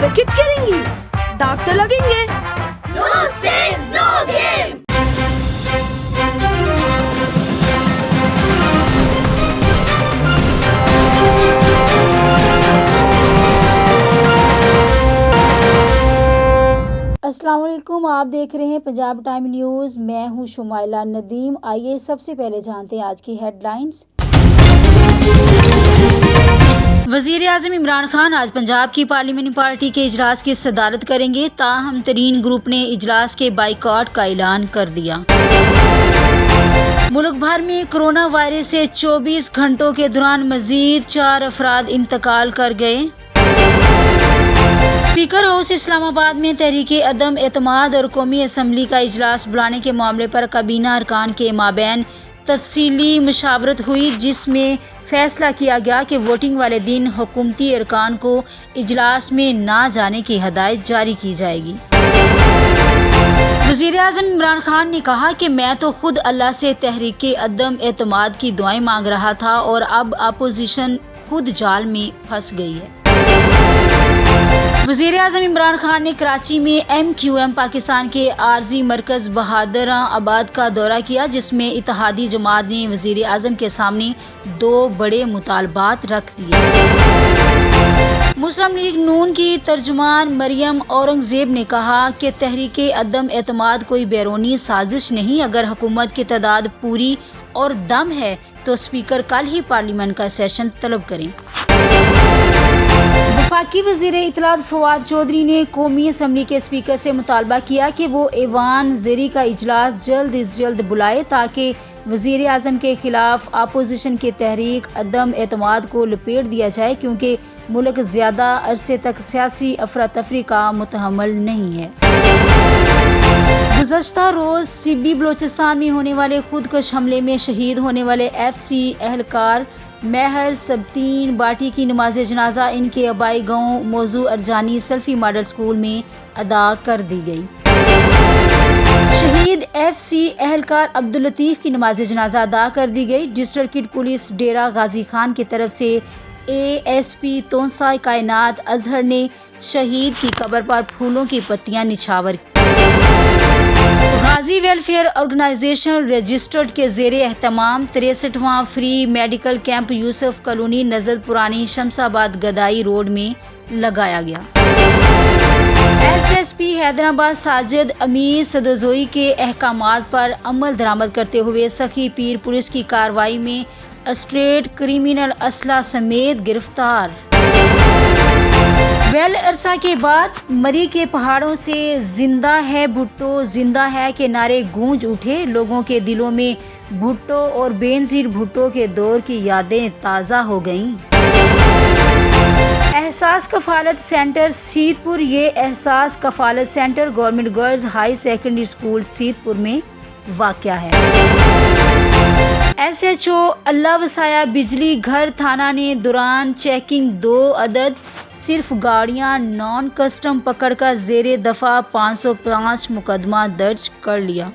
फिर किड्स करेंगी, दाग तो लगेंगे। No stains, no game. अस्सलाम वालेकुम, आप देख रहे हैं पंजाब टाइम न्यूज़। मैं हूं शुमाइला नदीम। आइए सबसे पहले जानते हैं आज की हेडलाइंस। वज़ीर आज़म इमरान खान आज पंजाब की पार्लियामेंट्री पार्टी के इजलास की सदारत करेंगे। ताहम तरीन ग्रुप ने इजलास के बाइकआउट का ऐलान कर दिया। मुल्क भर में कोरोना वायरस से 24 घंटों के दौरान मजीद 4 अफराद इंतकाल कर गए। स्पीकर हाउस इस्लामाबाद में तहरीके अदम एतमाद और कौमी असम्बली का इजलास बुलाने के मामले पर काबीना अरकान के माबैन तफसीली मशावरत हुई, जिसमें फैसला किया गया कि वोटिंग वाले दिन हुकूमती अरकान को इजलास में ना जाने की हदायत जारी की जाएगी। वज़ीर आज़म इमरान खान ने कहा कि मैं तो खुद अल्लाह से तहरीके अदम एतमाद की दुआएं मांग रहा था और अब अपोजिशन खुद जाल में फंस गई है। वज़ीर आज़म इमरान खान ने कराची में MQM पाकिस्तान के आर्जी मरकज़ बहादुर आबाद का दौरा किया, जिसमें इत्तेहादी जमात ने वज़ीर आज़म के सामने 2 बड़े मुतालबात रख दिए। मुस्लिम लीग नून की तर्जुमान मरियम औरंगज़ेब ने कहा कि तहरीके अदम एतमाद कोई बैरूनी साजिश नहीं। अगर हुकूमत की तादाद पूरी और दम है तो स्पीकर कल ही पार्लियामेंट का सेशन तलब करें। वफाकी वज़ीर इत्तलात फवाद चौधरी ने कौमी असम्बली के स्पीकर से मुतालबा किया कि वो ऐवान ज़ेरी का इजलास जल्द अज जल्द बुलाए, ताकि वज़ीर आज़म के खिलाफ अपोजिशन के तहरीक अदम एतमाद को लपेट दिया जाए, क्योंकि मुल्क ज़्यादा अरसे तक सियासी अफरा तफरी का मुतहम्मल नहीं है। गुज़श्ता रोज़ सिब्बी बलोचिस्तान में होने वाले खुदकश हमले में शहीद होने वाले FC एहलकार महर सबतीन बाटी की नमाज जनाजा इनके आबाई गांव मौजू अरजानी सल्फी मॉडल स्कूल में अदा कर दी गई। शहीद FC एहलकार अब्दुल लतीफ़ की नमाज जनाजा अदा कर दी गई। डिस्ट्रिक्ट पुलिस डेरा गाजी खान की तरफ से ASP तोंसा कायनात अजहर ने शहीद की कब्र पर फूलों की पत्तियां निछावर। गाजी वेलफेयर ऑर्गेनाइजेशन रजिस्टर्ड के ज़ेरे एहतमाम 63वां free medical camp Yusuf colony नजद पुरानी शमसाबाद गदाई रोड में लगाया गया। SSP हैदराबाद साजिद अमीर सदोजोई के अहकामात पर अमल दरामद करते हुए सखी पीर पुलिस की कार्रवाई में स्ट्रेट क्रिमिनल असला समेत गिरफ्तार। अरसा के बाद मरी के पहाड़ों से जिंदा है भुट्टो जिंदा है के नारे गूंज उठे। लोगों के दिलों में भुट्टो और बेनज़ीर भुट्टो के दौर की यादें ताज़ा हो गईं। एहसास कफालत सेंटर सीतपुर। ये Ehsaas Kafalat centre government girls high secondary school Sitpur में वाक़या है। SHO अल्लाह वसाया बिजली घर थाना ने दौरान चेकिंग 2 अदद सिर्फ गाड़ियां नॉन कस्टम पकड़कर ज़ेरे दफ़ा 505 मुकदमा दर्ज कर लिया।